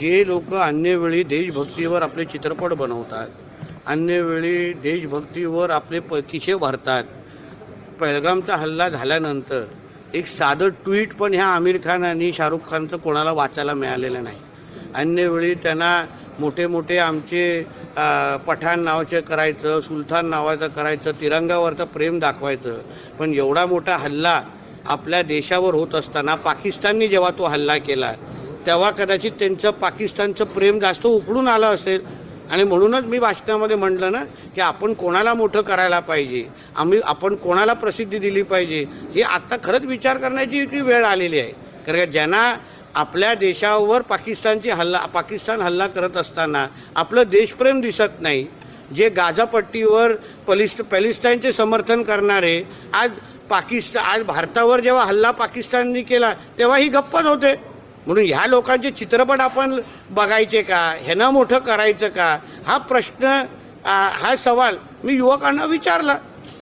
जे लोक अन्य वेळी देशभक्तीवर आपले चित्रपट बनवतात, अन्य वेळी देशभक्तीवर आपले खिसे भरतात, पहलगामचा हल्ला झाल्यानंतर एक साधं ट्विट पण ह्या आमिर खान आणि शाहरुख खानचं कोणाला वाचायला मिळालेलं नाही. अन्य वेळी त्यांना मोठे मोठे आमचे पठाण नावाचे करायचं, सुलतान नावाचं करायचं, तिरंगावरचं प्रेम दाखवायचं. पण एवढा मोठा हल्ला आपल्या देशावर होत असताना पाकिस्तानने जेव्हा तो हल्ला केला तेव्हा कदाचित त्यांचं पाकिस्तानचं प्रेम जास्त उकळून आलं असेल. आणि म्हणूनच मी भाषणामध्ये म्हटलं ना की आपण कोणाला मोठं करायला पाहिजे, आपण कोणाला प्रसिद्धी दिली पाहिजे, हे आत्ता खरंच विचार करण्याची ती वेळ आलेली आहे. कारण ज्यांना आपल्या देशावर पाकिस्तान हल्ला करत असताना आपलं देशप्रेम दिसत नाही, जे गाझापट्टीवर पॅलेस्टाईनचे समर्थन करणारे आज भारतावर जेव्हा हल्ला पाकिस्तानने केला तेव्हा ही गप्पच होते. म्हणून ह्या लोकांचे चित्रपट आपण बघायचे का, ह्यांना मोठं करायचं का, हा प्रश्न, हा सवाल मी युवकांना विचारला.